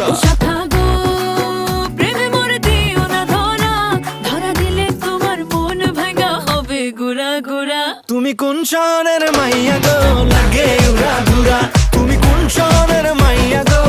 ও শাখা গো প্রেমে মরে দিও না ধরা, ধরা দিলে তোমার মন ভাঙা হবে গুড়া গুড়া। তুমি কোন শহরের মাইয়া গো লাগে উড়া ঘুরা, তুমি কোন শহরের মাইয়া গো